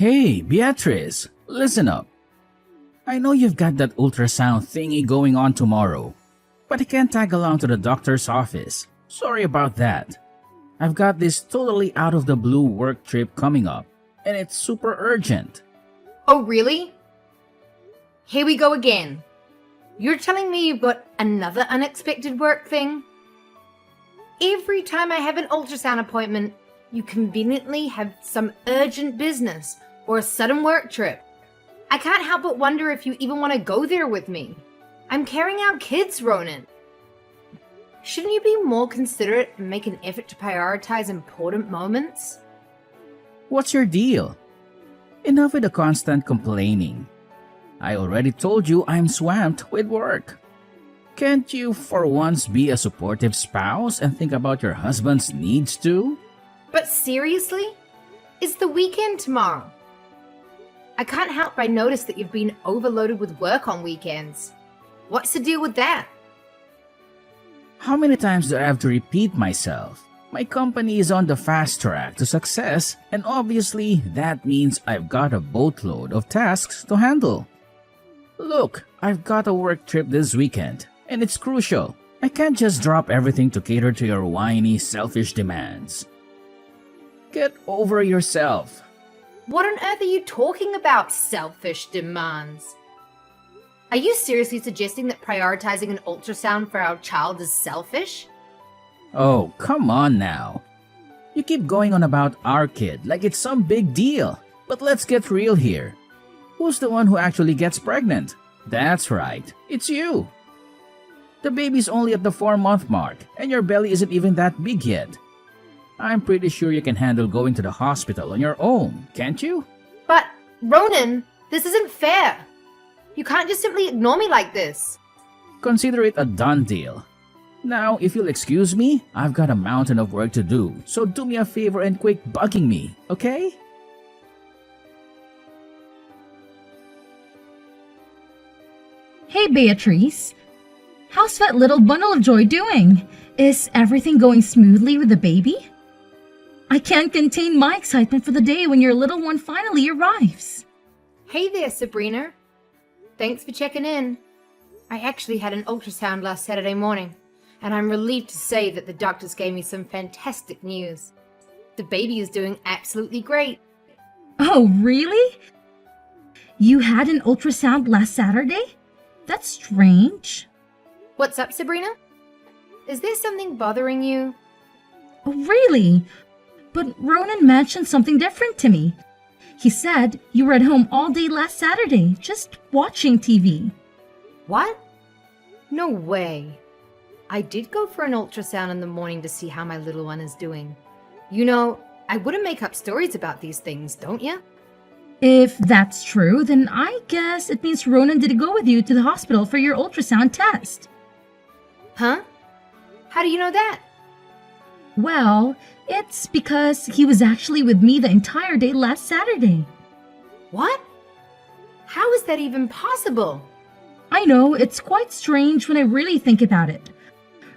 Hey, Beatrice, listen up. I know you've got that ultrasound thingy going on tomorrow, but I can't tag along to the doctor's office. Sorry about that. I've got this totally out of the blue work trip coming up, and it's super urgent. Oh, really? Here we go again. You're telling me you've got another unexpected work thing? Every time I have an ultrasound appointment, you conveniently have some urgent business or a sudden work trip. I can't help but wonder if you even want to go there with me. I'm carrying out kids, Ronan. Shouldn't you be more considerate and make an effort to prioritize important moments? What's your deal? Enough with the constant complaining. I already told you I'm swamped with work. Can't you for once be a supportive spouse and think about your husband's needs too? But seriously? It's the weekend tomorrow. I can't help but notice that you've been overloaded with work on weekends. What's the deal with that? How many times do I have to repeat myself? My company is on the fast track to success, and obviously that means I've got a boatload of tasks to handle. Look, I've got a work trip this weekend, and it's crucial. I can't just drop everything to cater to your whiny, selfish demands. Get over yourself. What on earth are you talking about, selfish demands? Are you seriously suggesting that prioritizing an ultrasound for our child is selfish? Oh, come on now. You keep going on about our kid like it's some big deal. But let's get real here. Who's the one who actually gets pregnant? That's right, it's you. The baby's only at the 4-month mark, and your belly isn't even that big yet. I'm pretty sure you can handle going to the hospital on your own, can't you? But, Ronan, this isn't fair. You can't just simply ignore me like this. Consider it a done deal. Now, if you'll excuse me, I've got a mountain of work to do, so do me a favor and quit bugging me, okay? Hey, Beatrice. How's that little bundle of joy doing? Is everything going smoothly with the baby? I can't contain my excitement for the day when your little one finally arrives. Hey there, Sabrina. Thanks for checking in. I actually had an ultrasound last Saturday morning, and I'm relieved to say that the doctors gave me some fantastic news. The baby is doing absolutely great. Oh, really? You had an ultrasound last Saturday? That's strange. What's up, Sabrina? Is there something bothering you? Oh, really? But Ronan mentioned something different to me. He said you were at home all day last Saturday, just watching TV. What? No way. I did go for an ultrasound in the morning to see how my little one is doing. You know, I wouldn't make up stories about these things, don't you? If that's true, then I guess it means Ronan did go with you to the hospital for your ultrasound test. Huh? How do you know that? Well, it's because he was actually with me the entire day last Saturday. What? How is that even possible? I know, it's quite strange when I really think about it.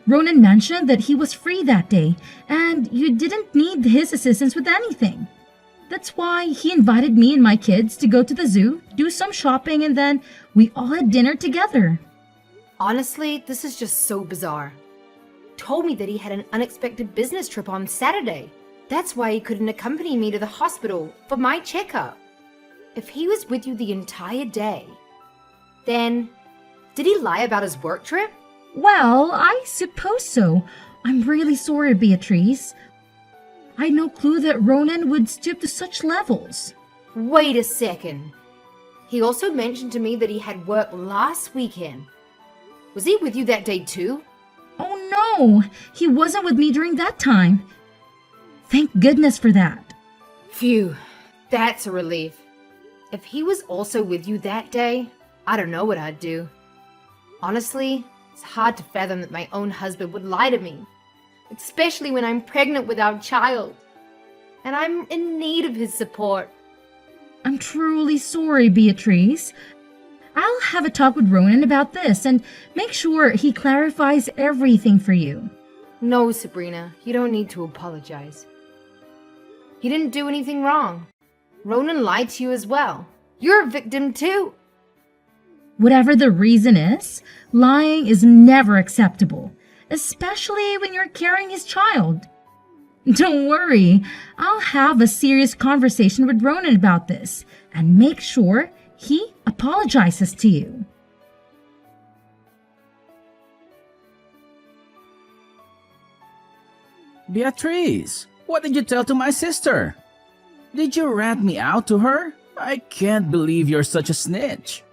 Ronan mentioned that he was free that day, and you didn't need his assistance with anything. That's why he invited me and my kids to go to the zoo, do some shopping, and then we all had dinner together. Honestly, this is just so bizarre. Told me that he had an unexpected business trip on Saturday. That's why he couldn't accompany me to the hospital for my checkup. If he was with you the entire day, then did he lie about his work trip? Well, I suppose so. I'm really sorry, Beatrice. I had no clue that Ronan would stoop to such levels. Wait a second. He also mentioned to me that he had work last weekend. Was he with you that day too? Oh no, he wasn't with me during that time. Thank goodness for that. Phew, that's a relief. If he was also with you that day, I don't know what I'd do. Honestly, it's hard to fathom that my own husband would lie to me, especially when I'm pregnant with our child. And I'm in need of his support. I'm truly sorry, Beatrice. I'll have a talk with Ronan about this and make sure he clarifies everything for you. No, Sabrina, you don't need to apologize. He didn't do anything wrong. Ronan lied to you as well. You're a victim too. Whatever the reason is, lying is never acceptable, especially when you're carrying his child. Don't worry, I'll have a serious conversation with Ronan about this and make sure he apologizes to you. Beatrice, what did you tell to my sister? Did you rat me out to her? I can't believe you're such a snitch.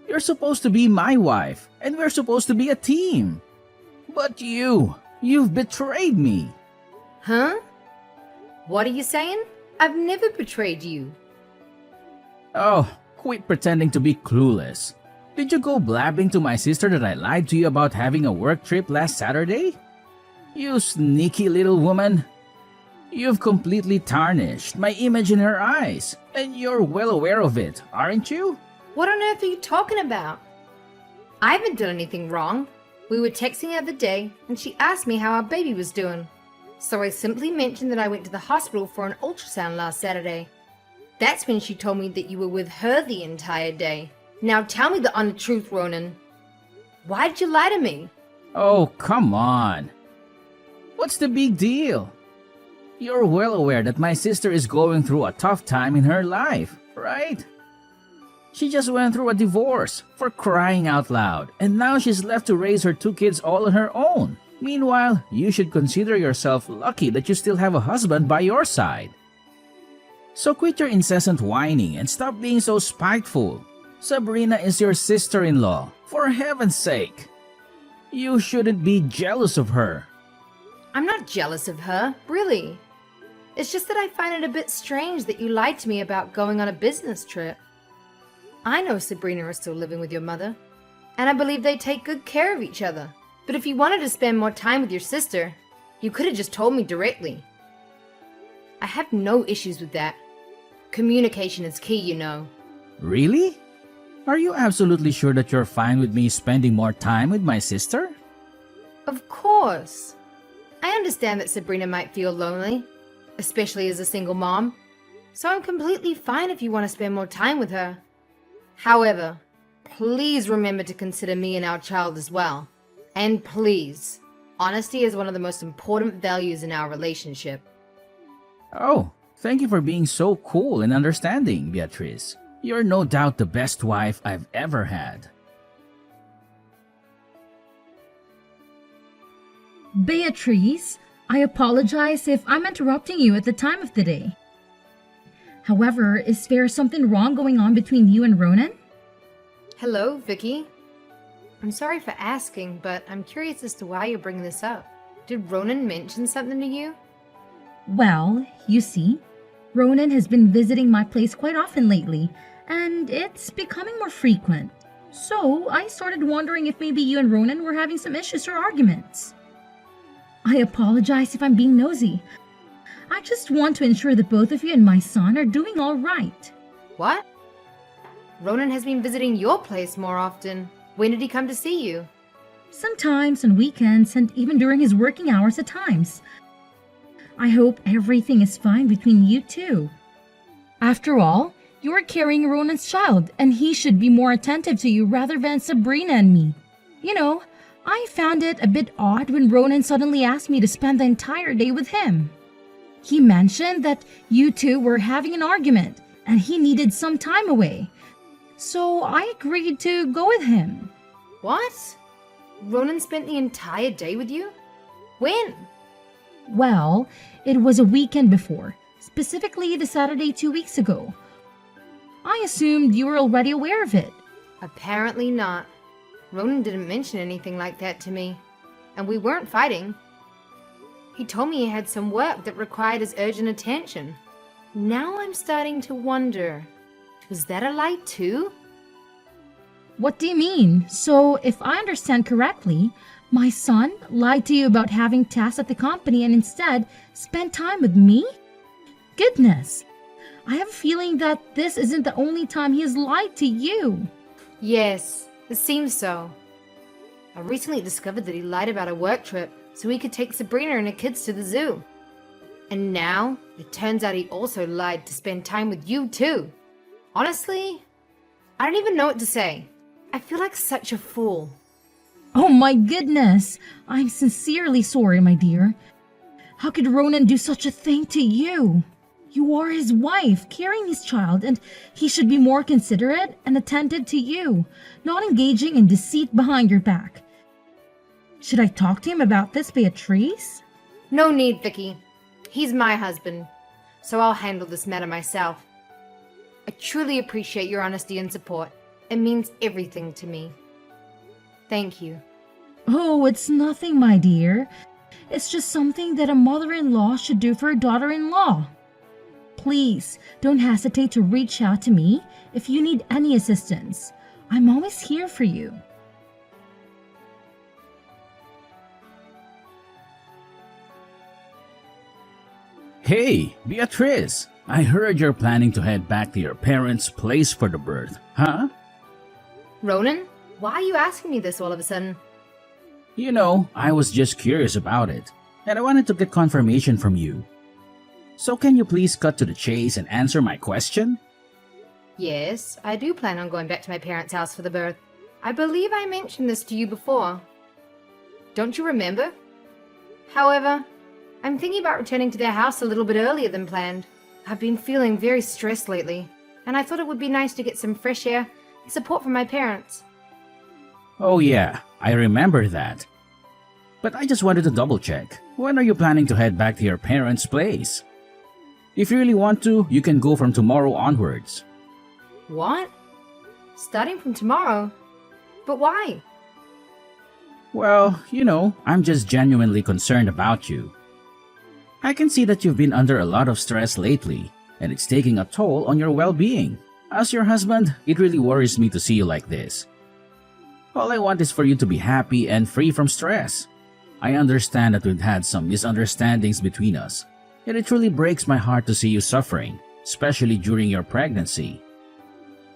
You're supposed to be my wife, and we're supposed to be a team. But you've betrayed me. Huh? What are you saying? I've never betrayed you. Oh, quit pretending to be clueless. Did you go blabbing to my sister that I lied to you about having a work trip last Saturday? You sneaky little woman. You've completely tarnished my image in her eyes, and you're well aware of it, aren't you? What on earth are you talking about? I haven't done anything wrong. We were texting the other day, and she asked me how our baby was doing. So I simply mentioned that I went to the hospital for an ultrasound last Saturday. That's when she told me that you were with her the entire day. Now tell me the honest truth, Ronan. Why did you lie to me? Oh, come on. What's the big deal? You're well aware that my sister is going through a tough time in her life, right? She just went through a divorce, for crying out loud, and now she's left to raise her 2 kids all on her own. Meanwhile, you should consider yourself lucky that you still have a husband by your side. So quit your incessant whining and stop being so spiteful. Sabrina is your sister-in-law, for heaven's sake. You shouldn't be jealous of her. I'm not jealous of her, really. It's just that I find it a bit strange that you lied to me about going on a business trip. I know Sabrina is still living with your mother, and I believe they take good care of each other. But if you wanted to spend more time with your sister, you could have just told me directly. I have no issues with that. Communication is key, you know. Really? Are you absolutely sure that you're fine with me spending more time with my sister? Of course. I understand that Sabrina might feel lonely, especially as a single mom, so I'm completely fine if you want to spend more time with her. However, please remember to consider me and our child as well. And please, honesty is one of the most important values in our relationship. Oh, thank you for being so cool and understanding, Beatrice. You're no doubt the best wife I've ever had. Beatrice, I apologize if I'm interrupting you at the time of the day. However, is there something wrong going on between you and Ronan? Hello, Vicky. I'm sorry for asking, but I'm curious as to why you're bringing this up. Did Ronan mention something to you? Well, you see, Ronan has been visiting my place quite often lately, and it's becoming more frequent. So I started wondering if maybe you and Ronan were having some issues or arguments. I apologize if I'm being nosy. I just want to ensure that both of you and my son are doing all right. What? Ronan has been visiting your place more often. When did he come to see you? Sometimes on weekends and even during his working hours at times. I hope everything is fine between you two. After all, you're carrying Ronan's child and he should be more attentive to you rather than Sabrina and me. You know, I found it a bit odd when Ronan suddenly asked me to spend the entire day with him. He mentioned that you two were having an argument and he needed some time away. So I agreed to go with him. What? Ronan spent the entire day with you? When? Well, it was a weekend before, specifically the Saturday 2 weeks ago. I assumed you were already aware of it. Apparently not. Ronan didn't mention anything like that to me, and we weren't fighting. He told me he had some work that required his urgent attention. Now I'm starting to wonder, was that a lie too? What do you mean? So, if I understand correctly, my son lied to you about having tasks at the company and instead spent time with me? Goodness! I have a feeling that this isn't the only time he has lied to you. Yes, it seems so. I recently discovered that he lied about a work trip so he could take Sabrina and her kids to the zoo. And now, It turns out he also lied to spend time with you, too. Honestly, I don't even know what to say. I feel like such a fool. Oh my goodness! I'm sincerely sorry, my dear. How could Ronan do such a thing to you? You are his wife, carrying his child, and he should be more considerate and attentive to you, not engaging in deceit behind your back. Should I talk to him about this, Beatrice? No need, Vicky. He's my husband, so I'll handle this matter myself. I truly appreciate your honesty and support. It means everything to me. Thank you. Oh, it's nothing, my dear. It's just something that a mother-in-law should do for a daughter-in-law. Please, don't hesitate to reach out to me if you need any assistance. I'm always here for you. Hey, Beatrice! I heard you're planning to head back to your parents' place for the birth, huh? Ronan, why are you asking me this all of a sudden? You know, I was just curious about it, and I wanted to get confirmation from you. So can you please cut to the chase and answer my question? Yes, I do plan on going back to my parents' house for the birth. I believe I mentioned this to you before. Don't you remember? However, I'm thinking about returning to their house a little bit earlier than planned. I've been feeling very stressed lately, and I thought it would be nice to get some fresh air and support from my parents. Oh yeah, I remember that. But I just wanted to double check. When are you planning to head back to your parents' place? If you really want to, you can go from tomorrow onwards. What? Starting from tomorrow? But why? Well, you know, I'm just genuinely concerned about you. I can see that you've been under a lot of stress lately, and it's taking a toll on your well-being. As your husband, it really worries me to see you like this. All I want is for you to be happy and free from stress. I understand that we've had some misunderstandings between us, and it truly breaks my heart to see you suffering, especially during your pregnancy.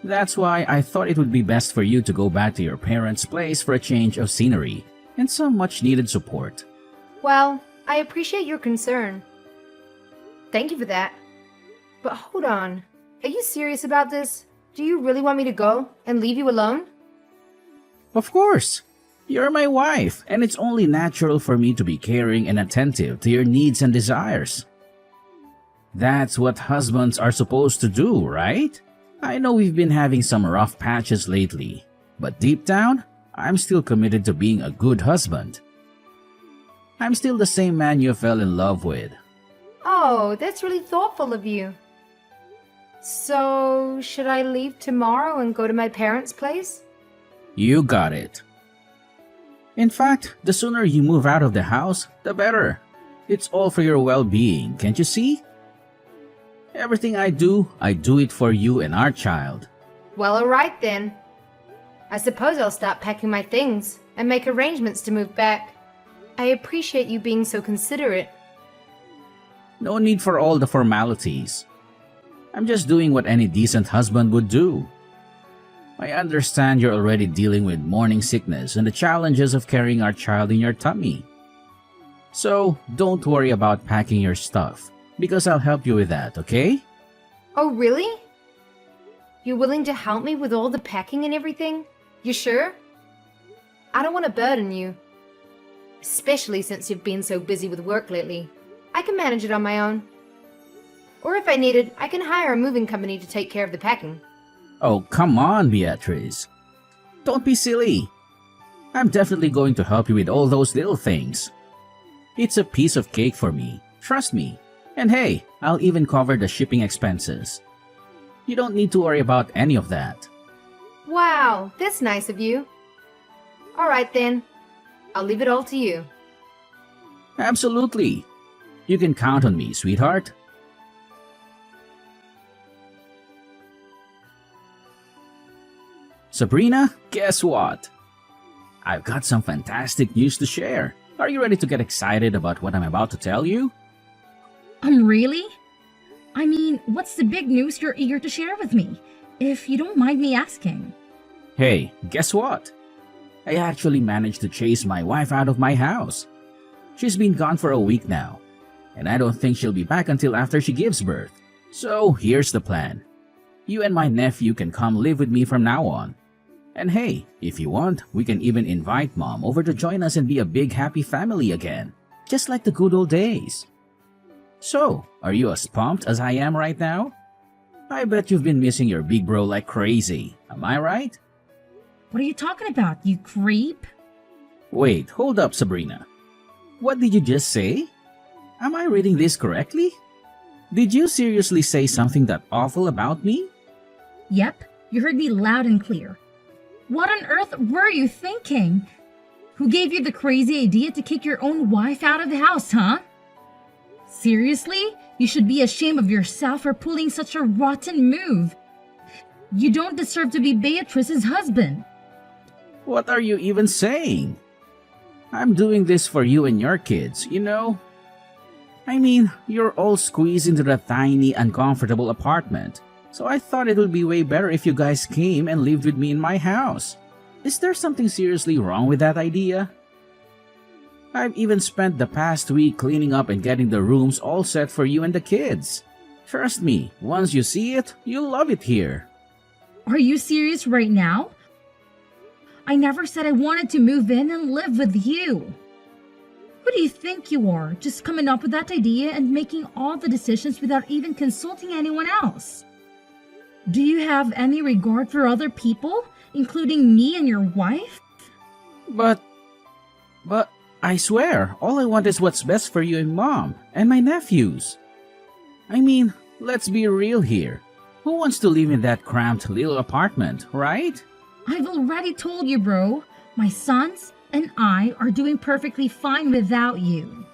That's why I thought it would be best for you to go back to your parents' place for a change of scenery and some much-needed support. Well, I appreciate your concern. Thank you for that. But hold on. Are you serious about this? Do you really want me to go and leave you alone? Of course! You're my wife, and it's only natural for me to be caring and attentive to your needs and desires. That's what husbands are supposed to do, right? I know we've been having some rough patches lately, but deep down, I'm still committed to being a good husband. I'm still the same man you fell in love with. Oh, that's really thoughtful of you. So, should I leave tomorrow and go to my parents' place? You got it. In fact, the sooner you move out of the house, the better. It's all for your well-being, can't you see? Everything I do it for you and our child. Well, alright then. I suppose I'll start packing my things and make arrangements to move back. I appreciate you being so considerate. No need for all the formalities. I'm just doing what any decent husband would do. I understand you're already dealing with morning sickness and the challenges of carrying our child in your tummy. So, don't worry about packing your stuff, because I'll help you with that, okay? Oh, really? You're willing to help me with all the packing and everything? You sure? I don't want to burden you. Especially since you've been so busy with work lately. I can manage it on my own. Or if I needed, I can hire a moving company to take care of the packing. Oh, come on, Beatrice. Don't be silly. I'm definitely going to help you with all those little things. It's a piece of cake for me, trust me. And hey, I'll even cover the shipping expenses. You don't need to worry about any of that. Wow, that's nice of you. Alright then, I'll leave it all to you. Absolutely. You can count on me, sweetheart. Sabrina, guess what? I've got some fantastic news to share. Are you ready to get excited about what I'm about to tell you? Really? I mean, what's the big news you're eager to share with me? If you don't mind me asking. Hey, guess what? I actually managed to chase my wife out of my house. She's been gone for a week now. and I don't think she'll be back until after she gives birth. So here's the plan. You and my nephew can come live with me from now on. And hey, if you want, we can even invite Mom over to join us and be a big happy family again, just like the good old days. So, are you as pumped as I am right now? I bet you've been missing your big bro like crazy, am I right? What are you talking about, you creep? Wait, hold up, Sabrina. What did you just say? Am I reading this correctly? Did you seriously say something that awful about me? Yep, you heard me loud and clear. What on earth were you thinking? Who gave you the crazy idea to kick your own wife out of the house, huh? Seriously? You should be ashamed of yourself for pulling such a rotten move. You don't deserve to be Beatrice's husband. What are you even saying? I'm doing this for you and your kids, you know? I mean, you're all squeezed into that tiny, uncomfortable apartment. So I thought it would be way better if you guys came and lived with me in my house. Is there something seriously wrong with that idea? I've even spent the past week cleaning up and getting the rooms all set for you and the kids. Trust me, once you see it, you'll love it here. Are you serious right now? I never said I wanted to move in and live with you. Who do you think you are, just coming up with that idea and making all the decisions without even consulting anyone else? Do you have any regard for other people, including me and your wife? But I swear, all I want is what's best for you and Mom, and my nephews. I mean, let's be real here. Who wants to live in that cramped little apartment, right? I've already told you, bro. My sons and I are doing perfectly fine without you.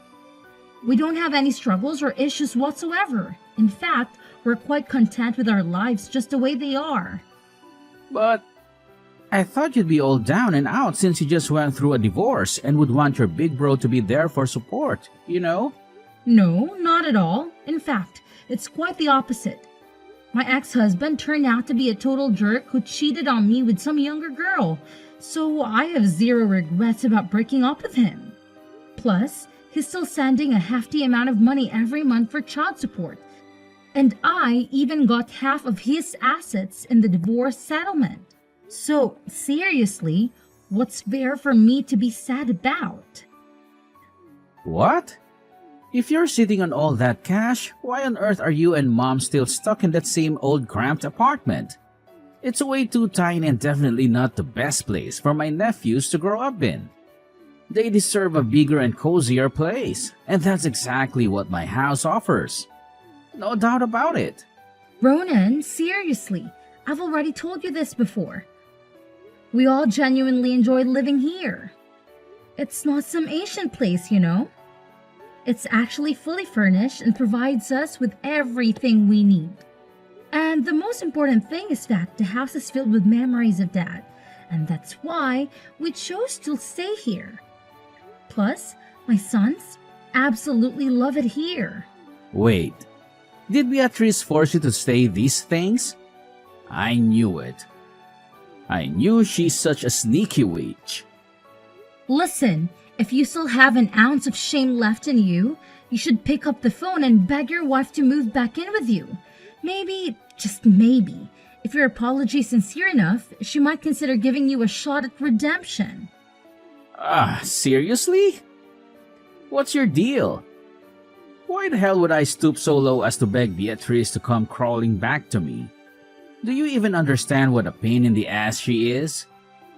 We don't have any struggles or issues whatsoever. In fact, we're quite content with our lives just the way they are. But I thought you'd be all down and out since you just went through a divorce and would want your big bro to be there for support, you know? No, not at all. In fact, it's quite the opposite. My ex-husband turned out to be a total jerk who cheated on me with some younger girl, so I have zero regrets about breaking up with him. Plus, he's still sending a hefty amount of money every month for child support. And I even got half of his assets in the divorce settlement. So, seriously, what's there for me to be sad about? What? If you're sitting on all that cash, why on earth are you and Mom still stuck in that same old cramped apartment? It's way too tiny and definitely not the best place for my nephews to grow up in. They deserve a bigger and cozier place, and that's exactly what my house offers. No doubt about it. Ronan, seriously, I've already told you this before. We all genuinely enjoy living here. It's not some Asian place, you know. It's actually fully furnished and provides us with everything we need. And the most important thing is that the house is filled with memories of Dad, and that's why we chose to stay here. Plus, my sons absolutely love it here. Wait, did Beatrice force you to say these things? I knew it. I knew she's such a sneaky witch. Listen, if you still have an ounce of shame left in you, you should pick up the phone and beg your wife to move back in with you. Maybe, just maybe, if your apology is sincere enough, she might consider giving you a shot at redemption. Seriously? What's your deal? Why the hell would I stoop so low as to beg Beatrice to come crawling back to me? Do you even understand what a pain in the ass she is?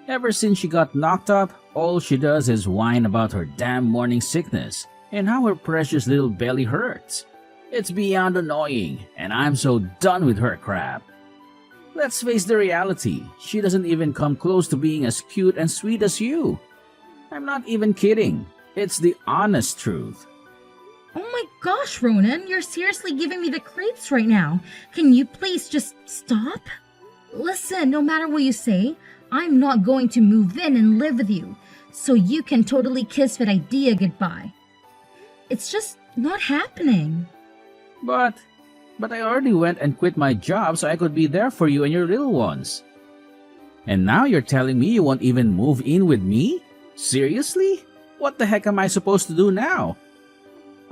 Ever since she got knocked up, all she does is whine about her damn morning sickness and how her precious little belly hurts. It's beyond annoying, and I'm so done with her crap. Let's face the reality, she doesn't even come close to being as cute and sweet as you. I'm not even kidding. It's the honest truth. Oh my gosh, Ronan, you're seriously giving me the creeps right now. Can you please just stop? Listen, no matter what you say, I'm not going to move in and live with you, so you can totally kiss that idea goodbye. It's just not happening. But I already went and quit my job so I could be there for you and your little ones. And now you're telling me you won't even move in with me? Seriously? What the heck am I supposed to do now?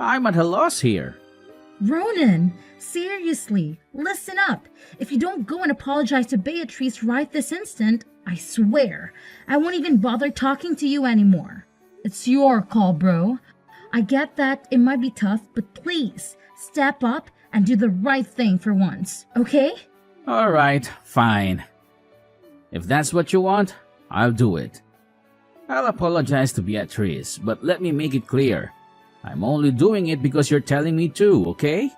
I'm at a loss here. Ronan, seriously, listen up. If you don't go and apologize to Beatrice right this instant, I swear, I won't even bother talking to you anymore. It's your call, bro. I get that it might be tough, but please, step up and do the right thing for once, okay? Alright, fine. If that's what you want, I'll do it. I'll apologize to Beatrice, but let me make it clear. I'm only doing it because you're telling me to, okay?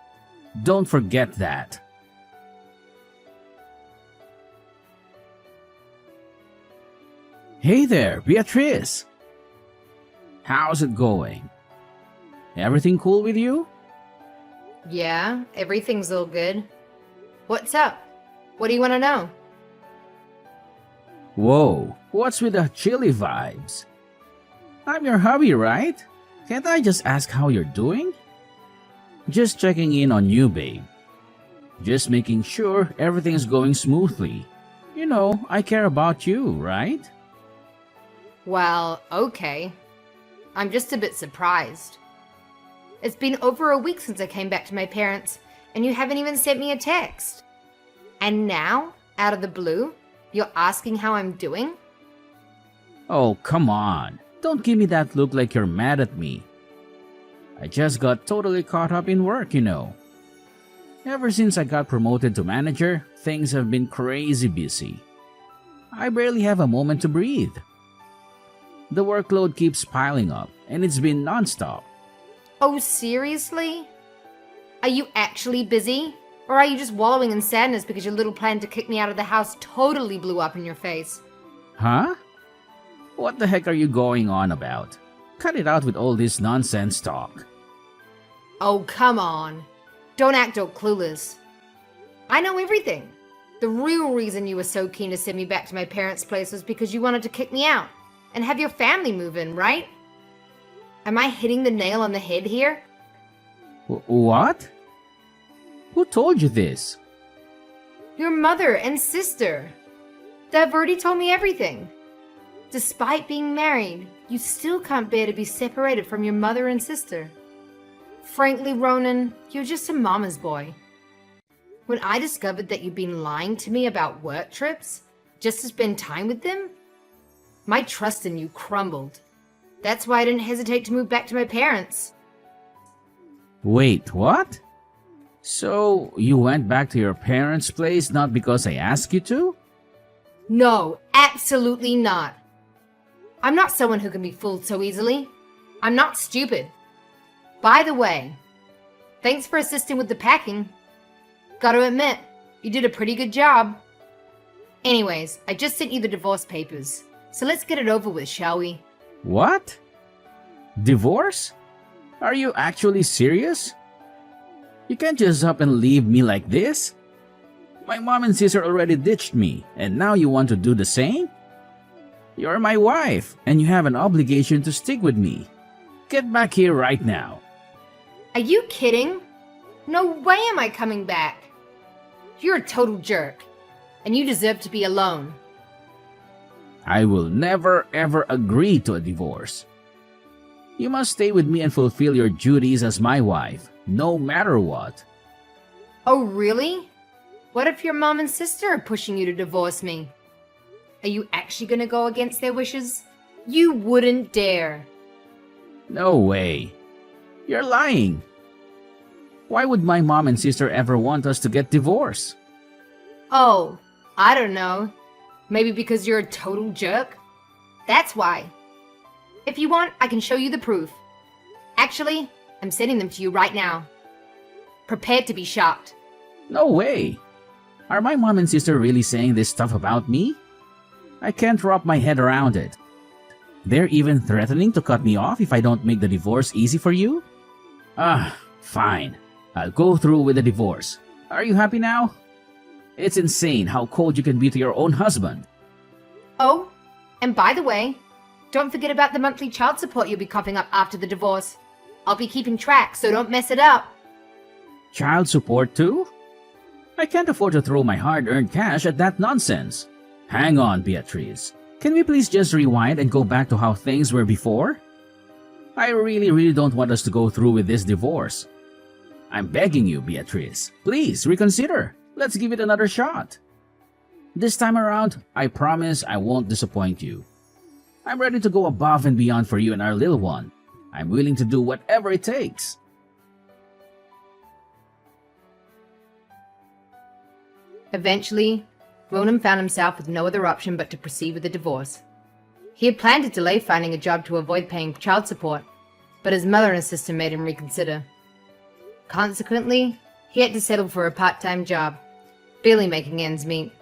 Don't forget that. Hey there, Beatrice. How's it going? Everything cool with you? Yeah, everything's all good. What's up? What do you want to know? Whoa, what's with the chilly vibes? I'm your hubby, right? Can't I just ask how you're doing? Just checking in on you, babe. Just making sure everything's going smoothly. You know, I care about you, right? Well, okay. I'm just a bit surprised. It's been over a week since I came back to my parents, and you haven't even sent me a text. And now, out of the blue, you're asking how I'm doing? Oh, come on. Don't give me that look like you're mad at me. I just got totally caught up in work, you know. Ever since I got promoted to manager, things have been crazy busy. I barely have a moment to breathe. The workload keeps piling up, and it's been nonstop. Oh, seriously? Are you actually busy? Or are you just wallowing in sadness because your little plan to kick me out of the house totally blew up in your face? Huh? What the heck are you going on about? Cut it out with all this nonsense talk. Oh, come on. Don't act all clueless. I know everything. The real reason you were so keen to send me back to my parents' place was because you wanted to kick me out and have your family move in, right? Am I hitting the nail on the head here? What? Who told you this? Your mother and sister. They've already told me everything. Despite being married, you still can't bear to be separated from your mother and sister. Frankly, Ronan, you're just a mama's boy. When I discovered that you'd been lying to me about work trips, just to spend time with them, my trust in you crumbled. That's why I didn't hesitate to move back to my parents. Wait, what? So, you went back to your parents' place not because I asked you to? No, absolutely not. I'm not someone who can be fooled so easily. I'm not stupid. By the way, thanks for assisting with the packing. Gotta admit, you did a pretty good job. Anyways, I just sent you the divorce papers, so let's get it over with, shall we? What? Divorce? Are you actually serious? You can't just up and leave me like this. My mom and sister already ditched me, and now you want to do the same? You're my wife, and you have an obligation to stick with me. Get back here right now. Are you kidding? No way am I coming back. You're a total jerk, and you deserve to be alone. I will never ever agree to a divorce. You must stay with me and fulfill your duties as my wife, no matter what. Oh, really? What if your mom and sister are pushing you to divorce me? Are you actually gonna go against their wishes? You wouldn't dare. No way. You're lying. Why would my mom and sister ever want us to get divorced? Oh, I don't know. Maybe because you're a total jerk? That's why. If you want, I can show you the proof. Actually, I'm sending them to you right now. Prepare to be shocked. No way. Are my mom and sister really saying this stuff about me? I can't wrap my head around it. They're even threatening to cut me off if I don't make the divorce easy for you? Fine. I'll go through with the divorce. Are you happy now? It's insane how cold you can be to your own husband. Oh, and by the way, don't forget about the monthly child support you'll be coughing up after the divorce. I'll be keeping track, so don't mess it up. Child support too? I can't afford to throw my hard-earned cash at that nonsense. Hang on, Beatrice. Can we please just rewind and go back to how things were before? I really don't want us to go through with this divorce. I'm begging you, Beatrice. Please reconsider. Let's give it another shot. This time around, I promise I won't disappoint you. I'm ready to go above and beyond for you and our little one. I'm willing to do whatever it takes. Eventually, Ronan found himself with no other option but to proceed with the divorce. He had planned to delay finding a job to avoid paying child support, but his mother and sister made him reconsider. Consequently, he had to settle for a part-time job, barely making ends meet.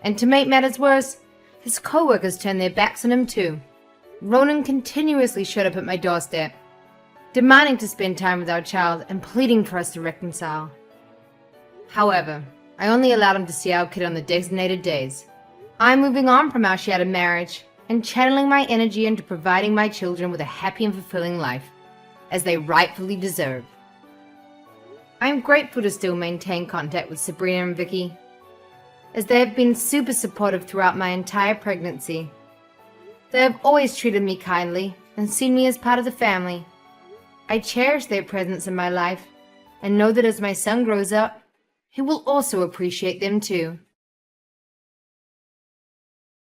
And to make matters worse, his co-workers turned their backs on him too. Ronan continuously showed up at my doorstep, demanding to spend time with our child and pleading for us to reconcile. However, I only allowed him to see our kid on the designated days. I'm moving on from our shattered marriage and channeling my energy into providing my children with a happy and fulfilling life, as they rightfully deserve. I am grateful to still maintain contact with Sabrina and Vicky, as they have been super supportive throughout my entire pregnancy. They have always treated me kindly and seen me as part of the family. I cherish their presence in my life and know that as my son grows up, he will also appreciate them too.